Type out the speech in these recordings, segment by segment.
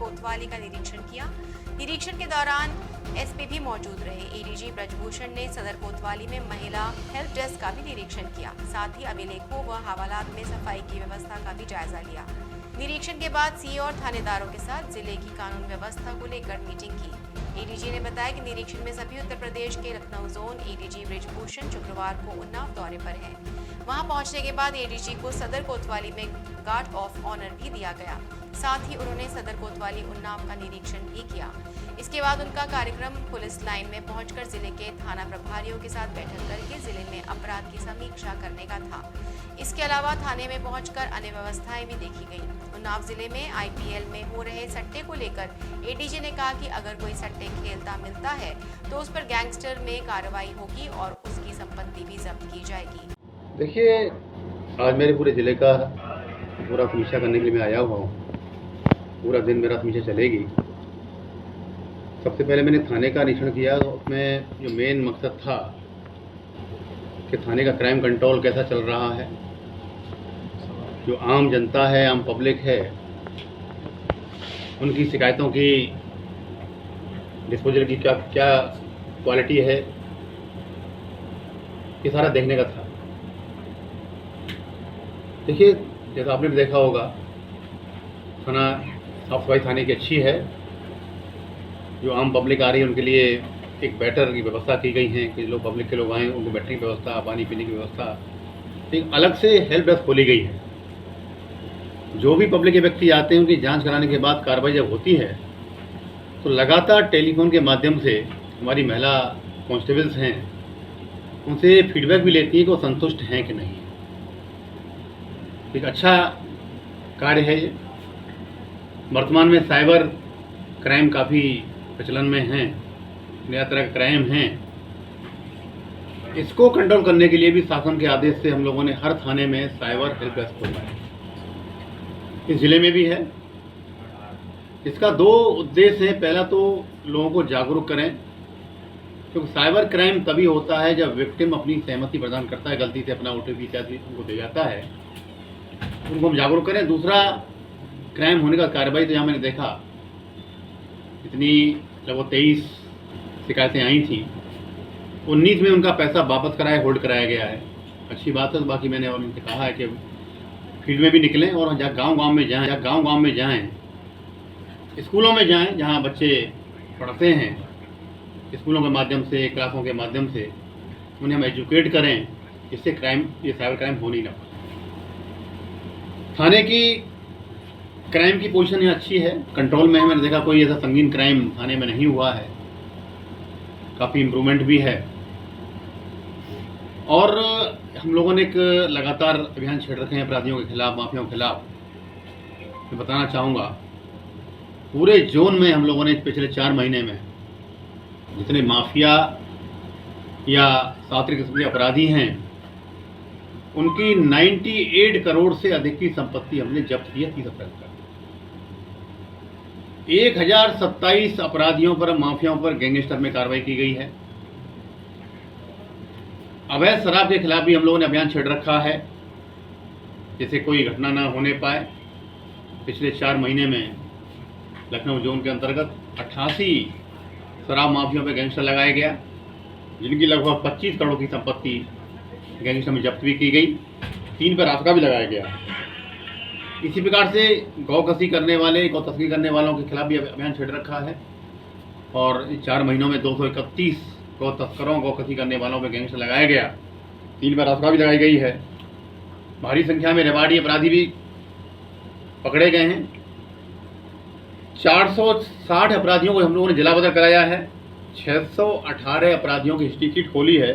कोतवाली का निरीक्षण किया। निरीक्षण के दौरान एसपी भी मौजूद रहे। एडीजी ब्रजभूषण ने सदर कोतवाली में महिला हेल्प डेस्क का भी निरीक्षण किया। साथ ही अभिलेखों व हवालात में सफाई की व्यवस्था का भी जायजा लिया। निरीक्षण के बाद सीओ और थानेदारों के साथ जिले की कानून व्यवस्था को लेकर मीटिंग की। एडीजी ने बताया कि निरीक्षण में सभी उत्तर प्रदेश के लखनऊ जोन एडीजी ब्रजभूषण शुक्रवार को उन्नाव दौरे पर हैं। वहां पहुंचने के बाद एडीजी को सदर कोतवाली में गार्ड ऑफ ऑनर भी दिया गया। साथ ही उन्होंने सदर कोतवाली उन्नाव का निरीक्षण भी किया। इसके बाद उनका कार्यक्रम पुलिस लाइन में पहुंचकर जिले के थाना प्रभारियों के साथ बैठक करके जिले में अपराध की समीक्षा करने का था। इसके अलावा थाने में पहुंचकर अन्य व्यवस्थाएं भी देखी गई। उन्नाव जिले में आईपीएल में हो रहे सट्टे को लेकर एडीजी ने कहा कि अगर कोई सट्टे खेलता मिलता है तो उस पर गैंगस्टर में कार्रवाई होगी और उसकी संपत्ति भी जब्त की जाएगी। देखिए, आज मेरे पूरे ज़िले का पूरा समीक्षा करने के लिए मैं आया हुआ हूँ। पूरा दिन मेरा समीक्षा चलेगी। सबसे पहले मैंने थाने का निरीक्षण किया, तो उसमें जो मेन मकसद था कि थाने का क्राइम कंट्रोल कैसा चल रहा है, जो आम जनता है, आम पब्लिक है, उनकी शिकायतों की डिस्पोजल की क्या क्या क्वालिटी है, ये सारा देखने का था। देखिए, जैसा आपने भी देखा होगा, थाना साफ सफाई थाने की अच्छी है। जो आम पब्लिक आ रही है उनके लिए एक बेटर की व्यवस्था की गई है कि लोग पब्लिक के लोग आएँ, उनको बैठने की व्यवस्था, पानी पीने की व्यवस्था, एक अलग से हेल्प डेस्क खोली गई है। जो भी पब्लिक के व्यक्ति आते हैं उनकी जांच कराने के बाद कार्रवाई जब होती है तो लगातार टेलीफोन के माध्यम से हमारी महिला कांस्टेबल्स हैं, उनसे फीडबैक भी लेती हैं कि वो संतुष्ट हैं कि नहीं। एक अच्छा कार्य है ये। वर्तमान में साइबर क्राइम काफ़ी प्रचलन में है, नया तरह का क्राइम है। इसको कंट्रोल करने के लिए भी शासन के आदेश से हम लोगों ने हर थाने में साइबर हेल्प डेस्क खोला है। इस ज़िले में भी है। इसका दो उद्देश्य हैं। पहला तो लोगों को जागरूक करें, क्योंकि साइबर क्राइम तभी होता है जब विक्टिम अपनी सहमति प्रदान करता है, गलती से अपना ओटीपी इत्यादि उनको दे जाता है, उनको हम जागरूक करें। दूसरा, क्राइम होने का कार्रवाई तो यहाँ मैंने देखा, इतनी लगभग 23 शिकायतें आई थी, 19 में उनका पैसा वापस कराया, होल्ड कराया गया है। अच्छी बात है। बाकी मैंने और उनसे कहा है कि फील्ड में भी निकलें और जहाँ गांव-गांव में जाएं, स्कूलों में जाएं, जहाँ बच्चे पढ़ते हैं, स्कूलों के माध्यम से, क्लासों के माध्यम से उन्हें हम एजुकेट करें, जिससे ये साइबर क्राइम हो नहीं ना पाए। थाने की क्राइम की पोजीशन यहाँ अच्छी है, कंट्रोल में है। मैंने देखा कोई ऐसा संगीन क्राइम थाने में नहीं हुआ है, काफ़ी इम्प्रूवमेंट भी है। और हम लोगों ने एक लगातार अभियान छेड़ रखे हैं अपराधियों के खिलाफ, माफियाओं के खिलाफ। मैं बताना चाहूँगा, पूरे जोन में हम लोगों ने पिछले 4 महीने में जितने माफिया या सात्विक किस्म के अपराधी हैं, उनकी 98 करोड़ से अधिक की संपत्ति हमने जब्त की है 30 अप्रैल तक। 1027 अपराधियों पर, माफियाओं पर गैंगस्टर में कार्रवाई की गई है। अवैध शराब के खिलाफ भी हम लोगों ने अभियान छेड़ रखा है, जिससे कोई घटना न होने पाए। पिछले 4 महीने में लखनऊ जोन के अंतर्गत 88 शराब माफियाओं पर गैंगस्टर लगाया गया, जिनकी लगभग 25 करोड़ की संपत्ति गैंगस्टर में जब्त भी की गई। 3 पर रास्ता भी लगाया गया। इसी प्रकार से गौ तस्करी करने वालों के खिलाफ भी अभियान छेड़ रखा है, और 4 महीनों में 231 गौ तस्करों, गौ तस्करी करने वालों पर गैंगस्टर लगाया गया। 3 पर रास्ता भी लगाई गई है। भारी संख्या में रेवाड़ी अपराधी भी पकड़े गए हैं। 460 अपराधियों को हम लोगों ने जिला बदर कराया है। 618 अपराधियों की हिस्ट्री शीट खोली है,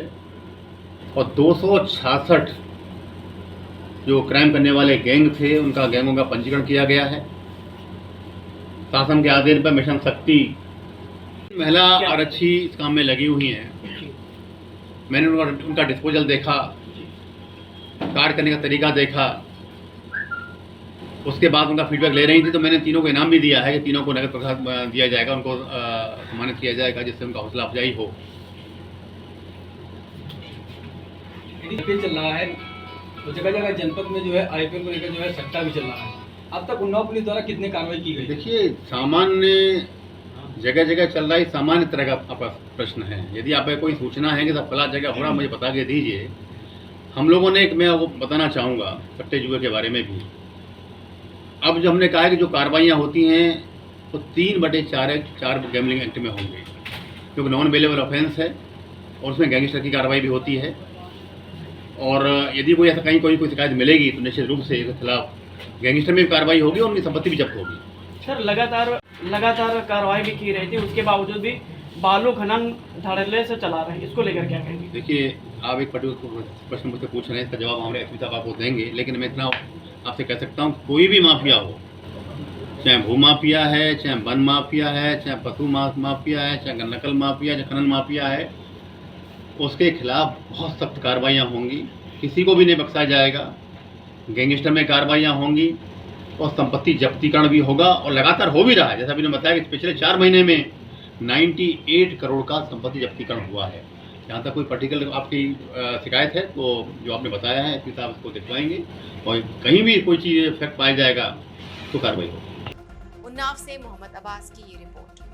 और 266 जो क्राइम करने वाले गैंग थे, उनका गैंगों का पंजीकरण किया गया है। शासन के आदेश पर मिशन शक्ति महिला आरक्षी इस काम में लगी हुई हैं। मैंने उनका डिस्पोजल देखा, कार्य करने का तरीका देखा, उसके बाद उनका फीडबैक ले रही थी। तो मैंने तीनों को इनाम भी दिया है कि तीनों को नगद प्रसाद दिया जाएगा, उनको सम्मानित किया जाएगा, जिससे उनका हौसला अफजाई हो। चल रहा है तो जगह जगह जनपद में जो है आईपीएल को लेकर जो है सट्टा भी चल रहा है, अब तक उन्नाव पुलिस द्वारा कितने कार्रवाई की गई? देखिए, सामान्य जगह जगह चल रहा है, सामान्य तरह का आपका प्रश्न है। यदि आप कोई सूचना है कि सब फला जगह हो रहा, मुझे बता के दीजिए। हम लोगों ने मैं आपको बताना चाहूँगा सट्टे जुए के बारे में भी। अब जो हमने कहा है कि जो कार्रवाइयाँ होती हैं वो 3/4 गैमलिंग एक्ट में होंगे, क्योंकि नॉन बेलेबल ऑफेंस है और उसमें गैंगस्टर की कार्रवाई भी होती है। और यदि कोई ऐसा कहीं कोई शिकायत मिलेगी तो निश्चित रूप से इसके खिलाफ गैंगस्टर में भी कार्रवाई होगी और उनकी संपत्ति भी जब्त होगी। सर लगातार कार्रवाई भी की रही थी, उसके बावजूद भी बालू खनन धड़ल्ले से चला रहे हैं, इसको लेकर क्या कहेंगे? देखिए, आप एक पर्टिकुलर प्रश्न मुझसे पूछ रहे हैं, इसका जवाब हमारे एसपी साहब आपको देंगे, लेकिन मैं इतना आपसे कह सकता हूँ, कोई भी माफिया हो, चाहे भू माफिया है, चाहे वन माफिया है, चाहे पशु माफिया है, चाहे नकल माफिया, चाहे खनन माफिया है, उसके खिलाफ बहुत सख्त कार्रवाइयाँ होंगी। किसी को भी नहीं बख्शा जाएगा। गैंगस्टर में कार्रवाइयाँ होंगी और संपत्ति जब्तीकरण भी होगा और लगातार हो भी रहा है। जैसा अभी ने बताया कि पिछले 4 महीने में 98 करोड़ का संपत्ति जब्तीकरण हुआ है। यहाँ तक कोई पर्टिकुलर आपकी शिकायत है तो जो आपने बताया है एसपी साहब उसको दिखवाएंगे और कहीं भी कोई चीज़ फैक्ट पाया जाएगा तो कार्रवाई होगी। उन्नाव से मोहम्मद अब्बास की ये रिपोर्ट।